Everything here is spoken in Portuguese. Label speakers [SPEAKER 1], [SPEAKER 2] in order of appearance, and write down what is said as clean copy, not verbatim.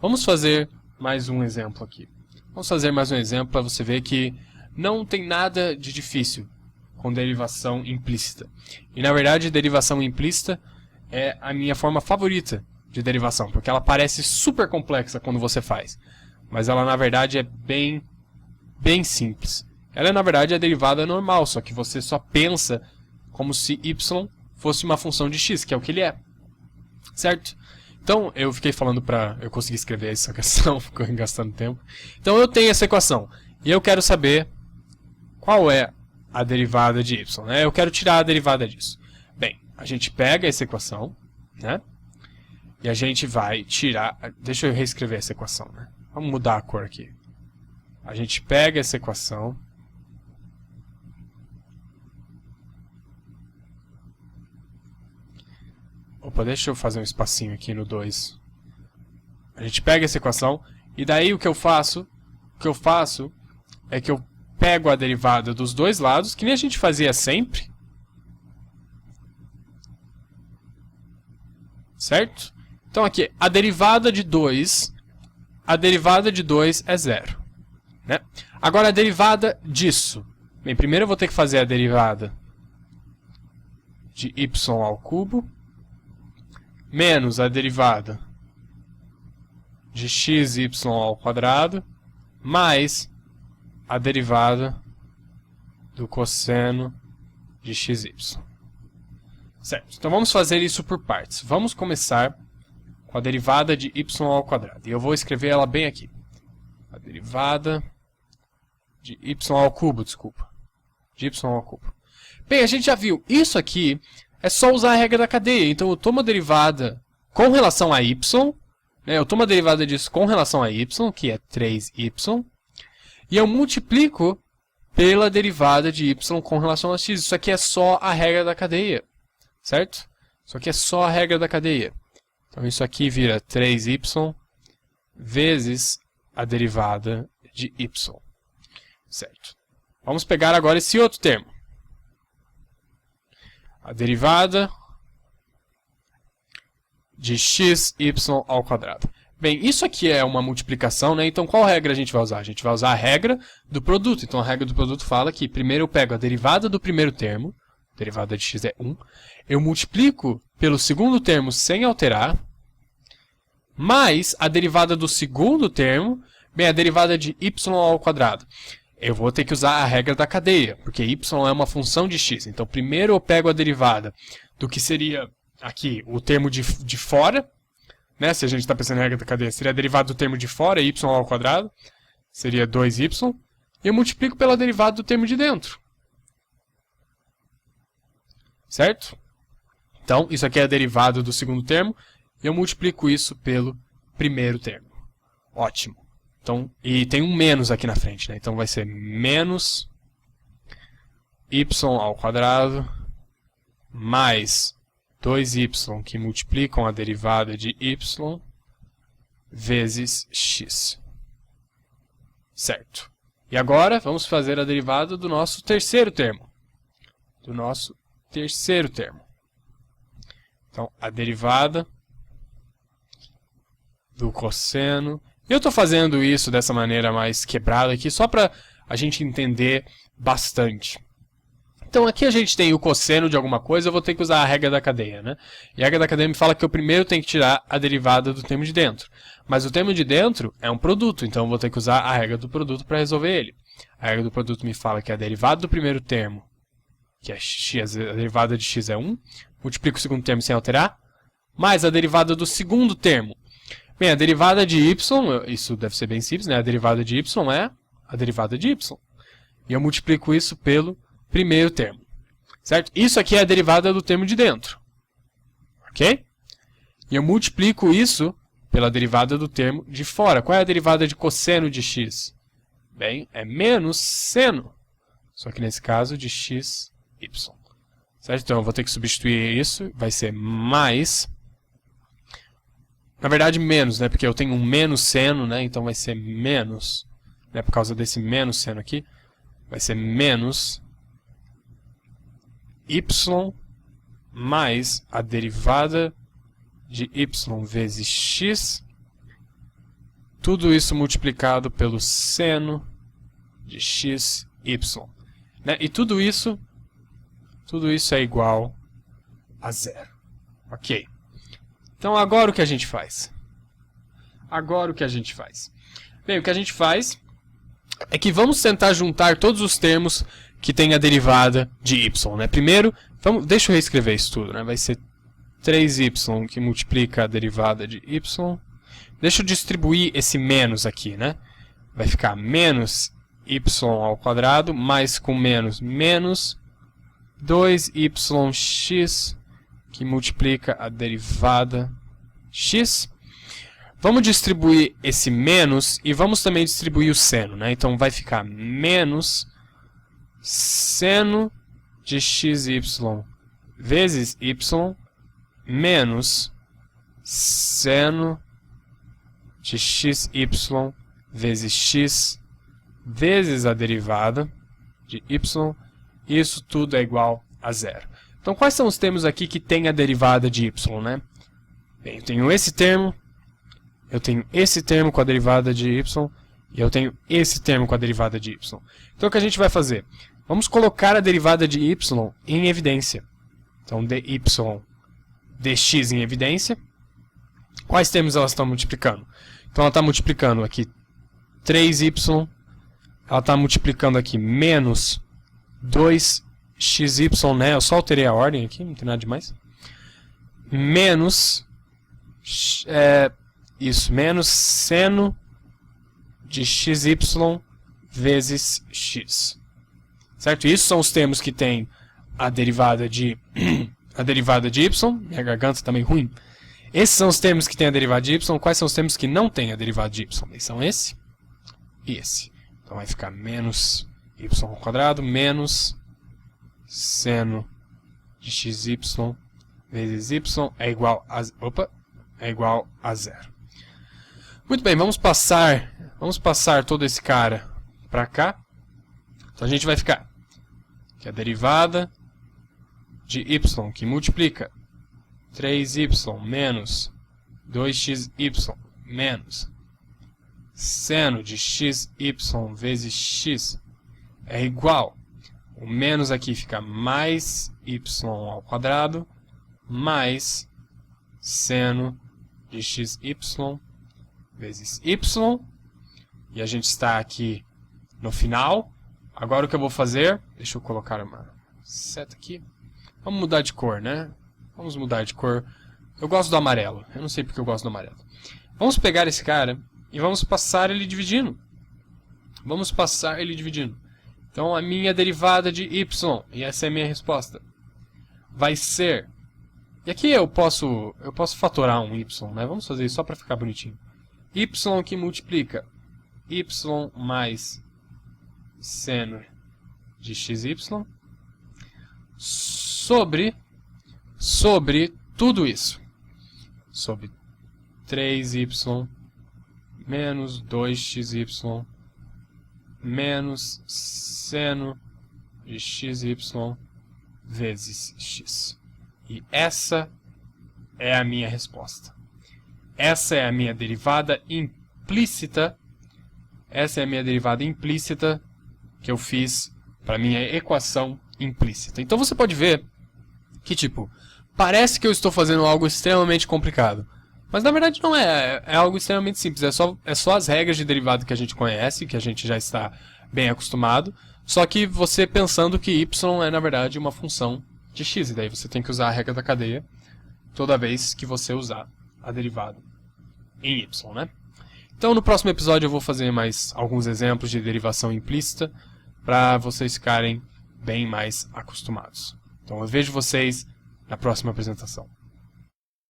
[SPEAKER 1] Vamos fazer mais um exemplo aqui. Vamos fazer mais um exemplo para você ver que não tem nada de difícil com derivação implícita. E na verdade, derivação implícita é a minha forma favorita de derivação, porque ela parece super complexa quando você faz. Mas ela na verdade é bem simples. Ela na verdade é a derivada normal, só que você só pensa como se y fosse uma função de x, que é o que ele é. Certo? Então, eu fiquei falando para eu conseguir escrever essa equação, ficou gastando tempo. Então, eu tenho essa equação e eu quero saber qual é a derivada de y, né? Eu quero tirar a derivada disso. Bem, a gente pega essa equação, né? E a gente vai tirar... Deixa eu reescrever essa equação, né? Vamos mudar a cor aqui. A gente pega essa equação... Opa, deixa eu fazer um espacinho aqui no 2. A gente pega essa equação e daí o que eu faço é que eu pego a derivada dos dois lados, que nem a gente fazia sempre. Certo? Então aqui, a derivada de 2 é 0. Né? Agora a derivada disso. Bem, primeiro eu vou ter que fazer a derivada de y ao cubo menos a derivada de xy ao quadrado mais a derivada do cosseno de xy. Certo? Então vamos fazer isso por partes. Vamos começar com a derivada de y ao quadrado. E eu vou escrever ela bem aqui. A derivada de y ao cubo, desculpa. De y ao cubo. Bem, a gente já viu. Isso aqui é só usar a regra da cadeia. Então eu tomo a derivada com relação a y. Né? Eu tomo a derivada disso com relação a y, que é 3y. E eu multiplico pela derivada de y com relação a x. Isso aqui é só a regra da cadeia. Certo? Isso aqui é só a regra da cadeia. Então isso aqui vira 3y vezes a derivada de y. Certo? Vamos pegar agora esse outro termo. A derivada de xy ao quadrado. Bem, isso aqui é uma multiplicação, né? Então qual regra a gente vai usar? A gente vai usar a regra do produto. Então a regra do produto fala que primeiro eu pego a derivada do primeiro termo, a derivada de x é 1, eu multiplico pelo segundo termo sem alterar, mais a derivada do segundo termo, bem, a derivada de y ao quadrado. Eu vou ter que usar a regra da cadeia, porque y é uma função de x. Então, primeiro eu pego a derivada do que seria aqui o termo de fora, né? Se a gente está pensando na regra da cadeia, seria a derivada do termo de fora, y ao quadrado, seria 2y, e eu multiplico pela derivada do termo de dentro. Certo? Então, isso aqui é a derivada do segundo termo, e eu multiplico isso pelo primeiro termo. Ótimo. Então, e tem um menos aqui na frente, né? Então vai ser menos y ao quadrado mais 2y que multiplicam a derivada de y vezes x. Certo. E agora vamos fazer a derivada do nosso terceiro termo. Então, a derivada do cosseno. Eu estou fazendo isso dessa maneira mais quebrada aqui, só para a gente entender bastante. Então aqui a gente tem o cosseno de alguma coisa, eu vou ter que usar a regra da cadeia, né? E a regra da cadeia me fala que eu primeiro tenho que tirar a derivada do termo de dentro. Mas o termo de dentro é um produto, então eu vou ter que usar a regra do produto para resolver ele. A regra do produto me fala que a derivada do primeiro termo, que é x, a derivada de x é 1, multiplico o segundo termo sem alterar, mais a derivada do segundo termo. Bem, a derivada de y, isso deve ser bem simples, né? A derivada de y é a derivada de y. E eu multiplico isso pelo primeiro termo. Certo? Isso aqui é a derivada do termo de dentro. Ok? E eu multiplico isso pela derivada do termo de fora. Qual é a derivada de cosseno de x? Bem, é menos seno. Só que nesse caso de xy. Certo? Então eu vou ter que substituir isso. Vai ser mais... Na verdade, menos, né? Porque eu tenho um menos seno, né? Então vai ser menos, né? Por causa desse menos seno aqui, vai ser menos y mais a derivada de y vezes x tudo isso multiplicado pelo seno de x, y. Né? E tudo isso é igual a zero. Ok. Então agora o que a gente faz? Bem, o que a gente faz é que vamos tentar juntar todos os termos que tem a derivada de y. Né? Primeiro, deixa eu reescrever isso tudo. Né? Vai ser 3y que multiplica a derivada de y. Deixa eu distribuir esse menos aqui. Né? Vai ficar menos y ao quadrado, mais com menos, menos 2yx que multiplica a derivada x. Vamos distribuir esse menos e vamos também distribuir o seno. Né? Então vai ficar menos seno de xy vezes y menos seno de xy vezes x vezes a derivada de y. Isso tudo é igual a zero. Então quais são os termos aqui que tem a derivada de y? Né? Bem, eu tenho esse termo. Eu tenho esse termo com a derivada de y e eu tenho esse termo com a derivada de y. Então o que a gente vai fazer? Vamos colocar a derivada de y em evidência. Então dy dx em evidência. Quais termos elas estão multiplicando? Então ela está multiplicando aqui 3y, ela está multiplicando aqui menos 2xy, né? Eu só alterei a ordem aqui, não tem nada demais. Menos... menos seno de xy vezes x. Certo? Isso são os termos que têm a derivada de y. Minha garganta está meio ruim. Esses são os termos que têm a derivada de y. Quais são os termos que não têm a derivada de y? Eles são esse e esse. Então vai ficar menos y ao quadrado menos seno de xy vezes y é igual a zero. Muito bem, vamos passar todo esse cara para cá. Então a gente vai ficar que a derivada de y que multiplica 3y menos 2xy menos seno de xy vezes x é igual. O menos aqui fica mais y ao quadrado mais seno de xy vezes y. E a gente está aqui no final. Agora o que eu vou fazer... Deixa eu colocar uma seta aqui. Vamos mudar de cor, né? Vamos mudar de cor. Eu gosto do amarelo. Eu não sei porque eu gosto do amarelo. Vamos pegar esse cara e vamos passar ele dividindo. Então a minha derivada de y, e essa é a minha resposta, vai ser... E aqui eu posso fatorar um y, né? Vamos fazer isso só para ficar bonitinho. Y que multiplica y mais seno de xy sobre tudo isso. Sobre 3y menos 2xy menos seno de xy vezes x. E essa é a minha resposta. Essa é a minha derivada implícita. Essa é a minha derivada implícita que eu fiz para minha equação implícita. Então você pode ver que, tipo, parece que eu estou fazendo algo extremamente complicado. Mas na verdade não é. É algo extremamente simples. É só as regras de derivada que a gente conhece, que a gente já está bem acostumado. Só que você pensando que y é, na verdade, uma função de x. E daí você tem que usar a regra da cadeia toda vez que você usar a derivada em y, né? Então no próximo episódio eu vou fazer mais alguns exemplos de derivação implícita para vocês ficarem bem mais acostumados. Então eu vejo vocês na próxima apresentação.